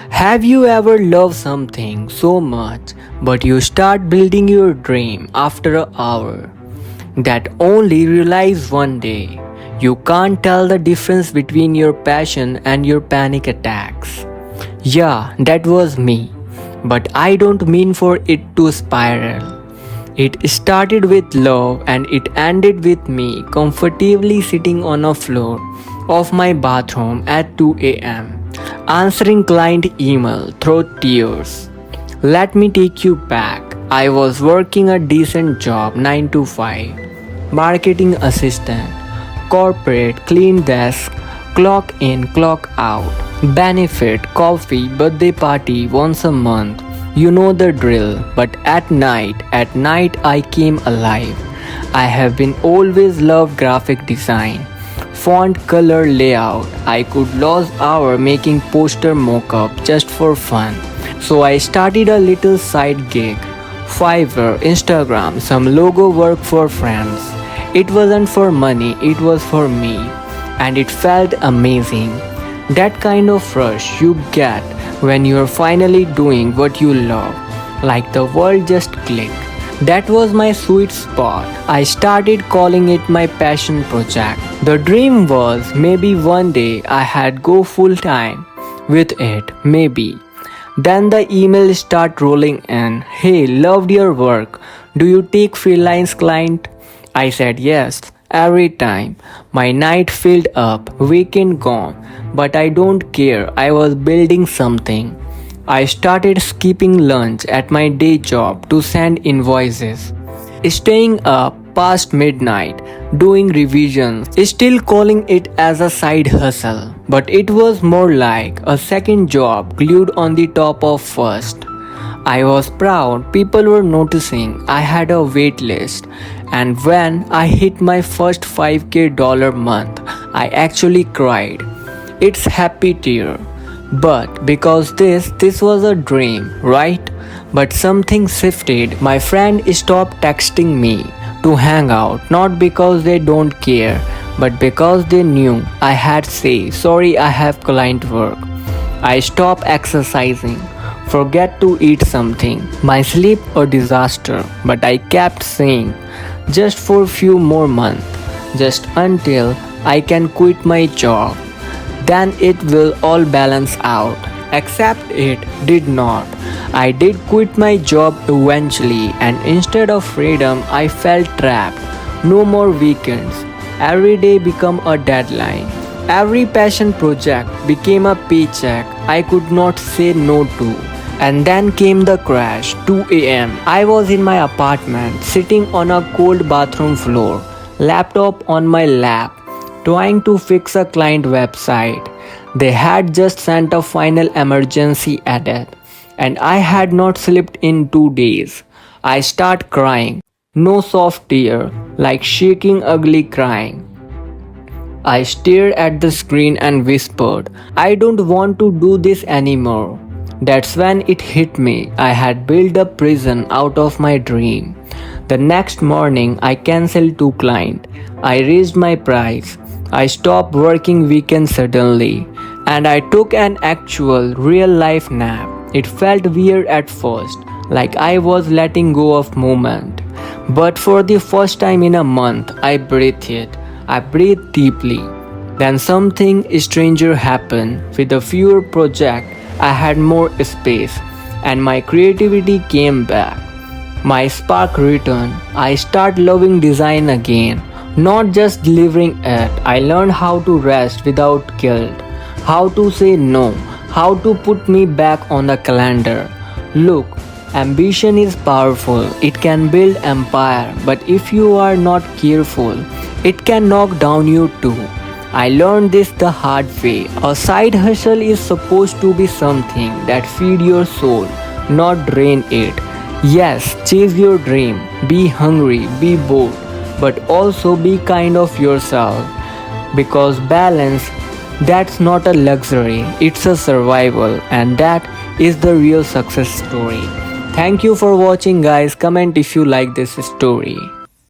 Have you ever loved something so much, but you start building your dream after an hour? That only realize one day you can't tell the difference between your passion and your panic attacks. Yeah, that was me. But I don't mean for it to spiral. It started with love and it ended with me comfortably sitting on a floor of my bathroom at 2 a.m. answering client email through tears. Let me take you back. I was working a decent job 9 to 5, marketing assistant, corporate clean desk, clock in, clock out, benefit, coffee, birthday party once a month. You know the drill, but at night I came alive. I have been always loved graphic design, font color layout. I could lose hour making poster mock-up just for fun. So I started a little side gig, Fiverr, Instagram, some logo work for friends. It wasn't for money, it was for me. And it felt amazing. That kind of rush you get when you're finally doing what you love, like the world just clicked. That was my sweet spot. I started calling it my passion project. The dream was maybe one day I had go full time with it, maybe. Then the email start rolling in. Hey, loved your work. Do you take freelance client? I said yes. Every time. My night filled up, weekend gone. But I don't care, I was building something. I started skipping lunch at my day job to send invoices. Staying up past midnight, doing revisions, still calling it as a side hustle. But it was more like a second job glued on the top of first. I was proud, people were noticing, I had a wait list. And when I hit my first $5K month, I actually cried. It's happy tear. But because this was a dream, right? But something shifted. My friend stopped texting me to hang out, not because they don't care, but because they knew I had say, sorry I have client work. I stopped exercising. Forget to eat something. My sleep a disaster, but I kept saying, just for few more months, just until I can quit my job. Then it will all balance out. Except it did not. I did quit my job eventually, and instead of freedom, I felt trapped. No more weekends. Every day became a deadline. Every passion project became a paycheck I could not say no to. And then came the crash, 2 a.m. I was in my apartment, sitting on a cold bathroom floor, laptop on my lap, trying to fix a client website. They had just sent a final emergency edit, and I had not slept in 2 days. I start crying, no soft tear, like shaking ugly crying. I stared at the screen and whispered, I don't want to do this anymore. That's when it hit me. I had built a prison out of my dream. The next morning, I cancelled 2 clients. I raised my price. I stopped working weekends suddenly. And I took an actual, real-life nap. It felt weird at first, like I was letting go of movement. But for the first time in a month, I breathed it. I breathed deeply. Then something stranger happened. With a fewer project, I had more space, and my creativity came back. My spark returned. I started loving design again, not just delivering it. I learned how to rest without guilt, how to say no, how to put me back on the calendar. Look, ambition is powerful. It can build empire, but if you are not careful, it can knock down you too. I learned this the hard way. A side hustle is supposed to be something that feed your soul, not drain it. Yes, chase your dream, be hungry, be bold, but also be kind of yourself. Because balance, that's not a luxury, it's a survival, and that is the real success story. Thank you for watching guys. Comment if you like this story.